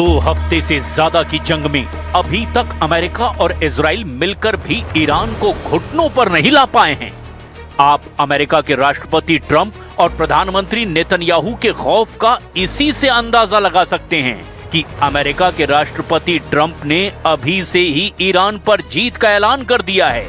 2 हफ्ते से ज्यादा की जंग में अभी तक अमेरिका और इजराइल मिलकर भी ईरान को घुटनों पर नहीं ला पाए हैं। आप अमेरिका के राष्ट्रपति ट्रंप और प्रधानमंत्री नेतन्याहू के खौफ का इसी से अंदाजा लगा सकते हैं कि अमेरिका के राष्ट्रपति ट्रंप ने अभी से ही ईरान पर जीत का ऐलान कर दिया है,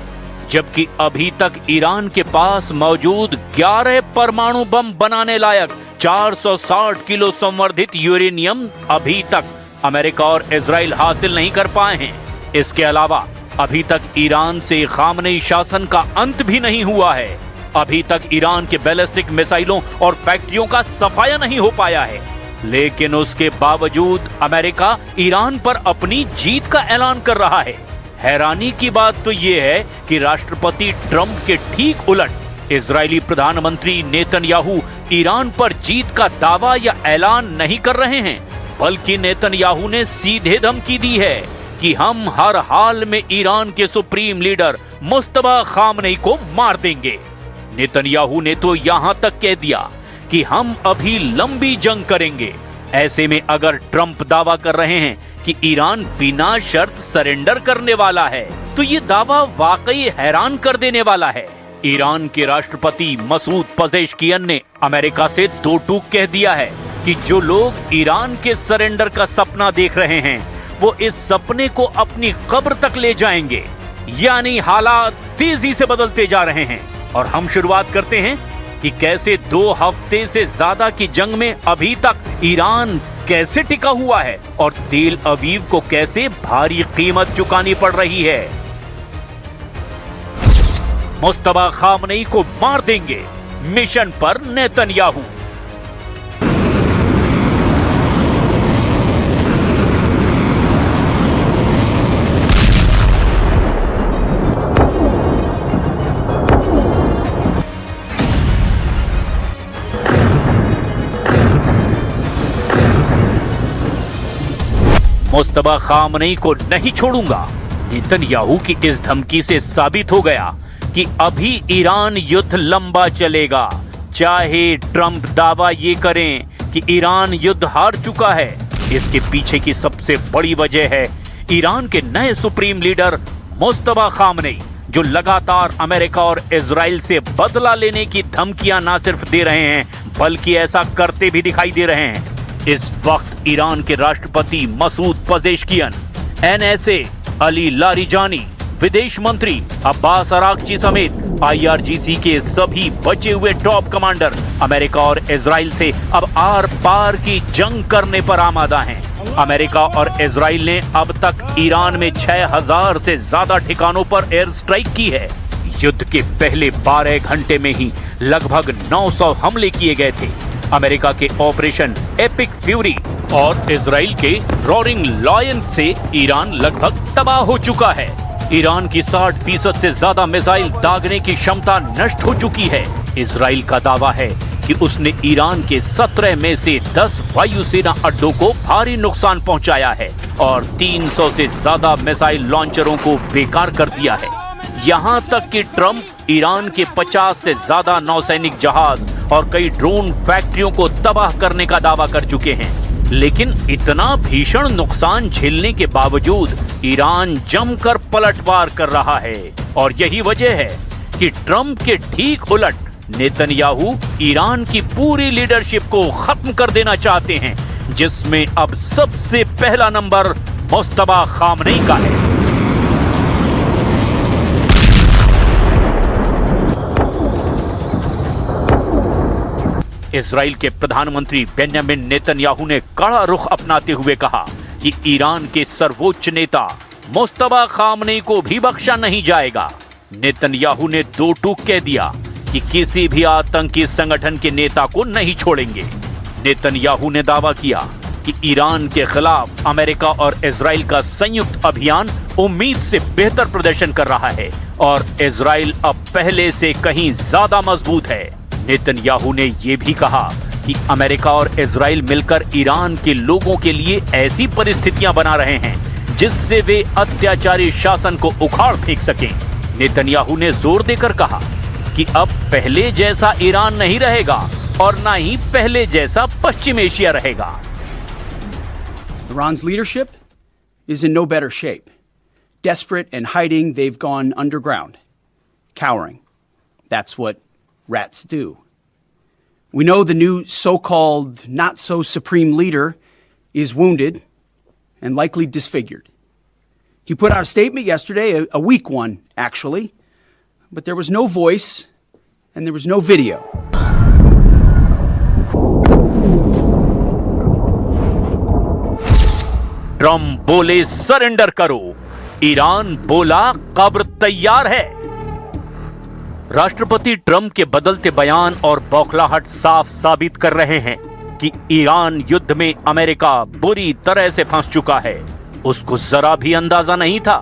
जबकि अभी तक ईरान के पास मौजूद 11 परमाणु बम बनाने लायक 460 किलो संवर्धित यूरेनियम अभी तक अमेरिका और इजराइल हासिल नहीं कर पाए हैं। इसके अलावा अभी तक ईरान से खामनेई शासन का अंत भी नहीं हुआ है। अभी तक ईरान के बैलिस्टिक मिसाइलों और फैक्ट्रियों का सफाया नहीं हो पाया है, लेकिन उसके बावजूद अमेरिका ईरान पर अपनी जीत का ऐलान कर रहा है। हैरानी की बात तो यह है कि राष्ट्रपति ट्रंप के ठीक उलट इजरायली प्रधानमंत्री नेतन्याहू ईरान पर जीत का दावा या ऐलान नहीं कर रहे हैं, बल्कि नेतन्याहू ने सीधे धमकी दी है कि हम हर हाल में ईरान के सुप्रीम लीडर मुस्तफा खामनेई को मार देंगे। नेतन्याहू ने तो यहां तक कह दिया कि हम अभी लंबी जंग करेंगे। ऐसे में अगर ट्रंप दावा कर रहे हैं कि ईरान बिना शर्त सरेंडर करने वाला है, तो ये दावा वाकई हैरान कर देने वाला है। ईरान के राष्ट्रपति मसूद पजेश्कियन ने अमेरिका से दो टूक कह दिया है कि जो लोग ईरान के सरेंडर का सपना देख रहे हैं, वो इस सपने को अपनी कब्र तक ले जाएंगे। यानी हालात तेजी से बदलते जा रहे हैं। और हम शुरुआत करते हैं कि कैसे 2 हफ्ते से ज्यादा की जंग में अभी तक ईरान कैसे टिका हुआ है और तेल अवीव को कैसे भारी कीमत चुकानी पड़ रही है। मुस्तफा खामनेई को मार देंगे, मिशन पर नेतन्याहू। मुस्तफा खामनेई को नहीं छोड़ूंगा। नेतन्याहू की इस धमकी से साबित हो गया कि अभी ईरान युद्ध लंबा चलेगा। चाहे ट्रंप दावा ये करें कि ईरान युद्ध हार चुका है, इसके पीछे की सबसे बड़ी वजह है ईरान के नए सुप्रीम लीडर मुस्तफा खामनेई, जो लगातार अमेरिका और इजराइल से बदला लेने की धमकियां न सिर्फ दे रहे हैं, बल्कि ऐसा करते भी दिखाई दे रहे हैं। इस वक्त ईरान के राष्ट्रपति मसूद पजेश्कियन, एनएसए अली लारिजानी, विदेश मंत्री अब्बास अरागची समेत IRGC के सभी बचे हुए टॉप कमांडर अमेरिका और इजराइल से अब आर पार की जंग करने पर आमादा हैं। अमेरिका और इजराइल ने अब तक ईरान में 6000 से ज्यादा ठिकानों पर एयर स्ट्राइक की है। युद्ध के पहले 12 घंटे में ही लगभग 900 हमले किए गए थे। अमेरिका के ऑपरेशन एपिक फ्यूरी और इजराइल के रोरिंग लायन से ईरान लगभग तबाह हो चुका है। ईरान की 60% से ज्यादा मिसाइल दागने की क्षमता नष्ट हो चुकी है। इजराइल का दावा है कि उसने ईरान के 17 में से 10 वायुसेना अड्डों को भारी नुकसान पहुंचाया है और 300 से ज्यादा मिसाइल लॉन्चरों को बेकार कर दिया है। यहां तक कि ट्रंप ईरान के 50 से ज्यादा नौसैनिक जहाज और कई ड्रोन फैक्ट्रियों को तबाह करने का दावा कर चुके हैं। लेकिन इतना भीषण नुकसान झेलने के बावजूद ईरान जमकर पलटवार कर रहा है और यही वजह है कि ट्रंप के ठीक उलट नेतन्याहू ईरान की पूरी लीडरशिप को खत्म कर देना चाहते हैं, जिसमें अब सबसे पहला नंबर मुस्तफा खामनेई का है। इजराइल के प्रधानमंत्री बेंजामिन नेतन्याहू ने कड़ा रुख अपनाते हुए कहा कि ईरान के सर्वोच्च नेता मुस्तफा खामनेई को भी बख्शा नहीं जाएगा। नेतन्याहू ने दो टूक कह दिया कि किसी भी आतंकी संगठन के नेता को नहीं छोड़ेंगे। नेतन्याहू ने दावा किया कि ईरान के खिलाफ अमेरिका और इजराइल का संयुक्त अभियान उम्मीद से बेहतर प्रदर्शन कर रहा है और इजराइल अब पहले से कहीं ज्यादा मजबूत है। नेतन्याहू ने यह भी कहा कि अमेरिका और इजराइल मिलकर ईरान के लोगों के लिए ऐसी परिस्थितियां बना रहे हैं जिससे वे अत्याचारी शासन को उखाड़ फेंक सकें। नेतन्याहू ने जोर देकर कहा कि अब पहले जैसा ईरान नहीं रहेगा और न ही पहले जैसा पश्चिम एशिया रहेगा। Iran's leadership is in no better shape. Desperate and hiding, they've gone underground, cowering. That's what rats do. We know the new so-called not-so-supreme leader is wounded and likely disfigured. He put out a statement yesterday, a weak one, actually, but there was no voice and there was no video. Trump बोले surrender करो, Iran बोला कब्र तैयार है। राष्ट्रपति Trump के बदलते बयान और बौखलाहट साफ साबित कर रहे हैं कि ईरान युद्ध में अमेरिका बुरी तरह से फंस चुका है। उसको जरा भी अंदाजा नहीं था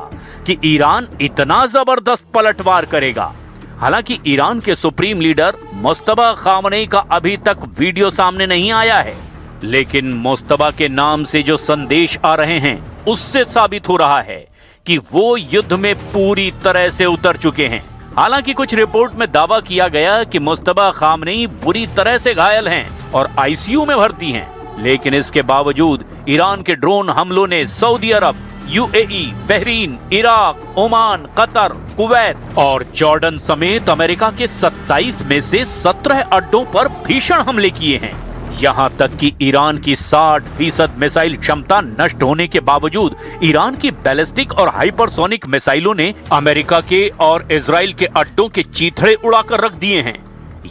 कि ईरान इतना जबरदस्त पलटवार करेगा। हालांकि ईरान के सुप्रीम लीडर मुस्तफा खामनेई का अभी तक वीडियो सामने नहीं आया है, लेकिन मुस्तफा के नाम से जो संदेश आ रहे हैं उससे साबित हो रहा है कि वो युद्ध में पूरी तरह से उतर चुके हैं। हालांकि कुछ रिपोर्ट में दावा किया गया कि मुस्तफा खामनेई बुरी तरह से घायल हैं और आईसीयू में भर्ती हैं, लेकिन इसके बावजूद ईरान के ड्रोन हमलों ने Saudi Arabia, UAE, Bahrain, Iraq, Oman, Qatar, Kuwait और जॉर्डन समेत अमेरिका के 27 में से 17 अड्डों पर भीषण हमले किए हैं। यहां तक कि ईरान की 60% मिसाइल क्षमता नष्ट होने के बावजूद ईरान की बैलिस्टिक और हाइपरसोनिक मिसाइलों ने अमेरिका के और इजराइल के अड्डों के चीथड़े उड़ाकर रख दिए हैं।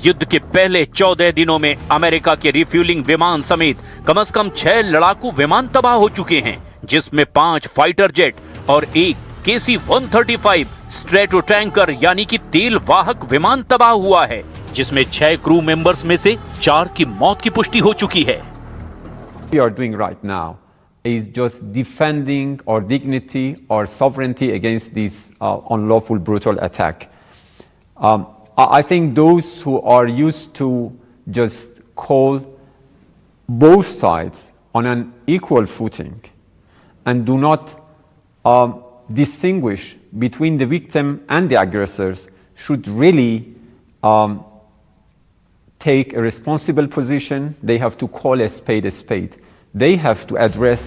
युद्ध के पहले 14 दिनों में अमेरिका के रिफ्यूलिंग विमान समेत कम से कम 6 लड़ाकू विमान तबाह हो चुके हैं, जिसमें 5 फाइटर जेट और 1 KC-135 स्ट्रेटो टैंकर यानी कि तेल वाहक विमान तबाह हुआ है, जिसमें 6 क्रू मेंबर्स में से 4 की मौत की पुष्टि हो चुकी है। We are doing right now is just defending our dignity, our sovereignty against this unlawful, brutal attack. I think those who are used to just call both sides on an equal footing and do not distinguish between the victim and the aggressors should really take a responsible position. They have to call a spade a spade. They have to address.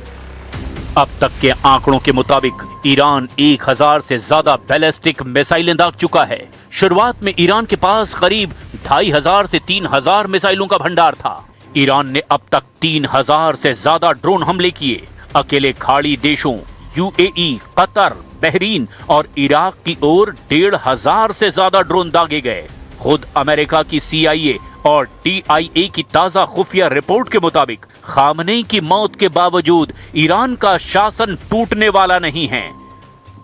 अब तक के आंकड़ों के मुताबिक Iran 1000 से ज्यादा ballistic मिसाइलें दाग चुका है। शुरुआत में ईरान के पास करीब 2500 से 3000 मिसाइलों का भंडार था। ईरान ने अब तक 3000 से ज्यादा ड्रोन हमले किए। अकेले खाड़ी देशों यूएई, कतर, बहरीन और इराक की ओर 1500 से ज्यादा ड्रोन दागे गए। खुद अमेरिका की CIA और TIA की ताजा खुफिया रिपोर्ट के मुताबिक खामनेई की मौत के बावजूद ईरान का शासन टूटने वाला नहीं है।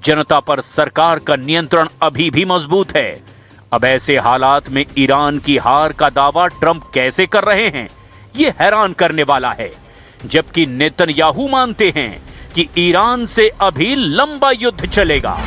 जनता पर सरकार का नियंत्रण अभी भी मजबूत है। अब ऐसे हालात में ईरान की हार का दावा ट्रंप कैसे कर रहे हैं, ये हैरान करने वाला है। जबकि नेतन्याहू मानते हैं कि ईरान से अभी लंबा युद्ध चलेगा।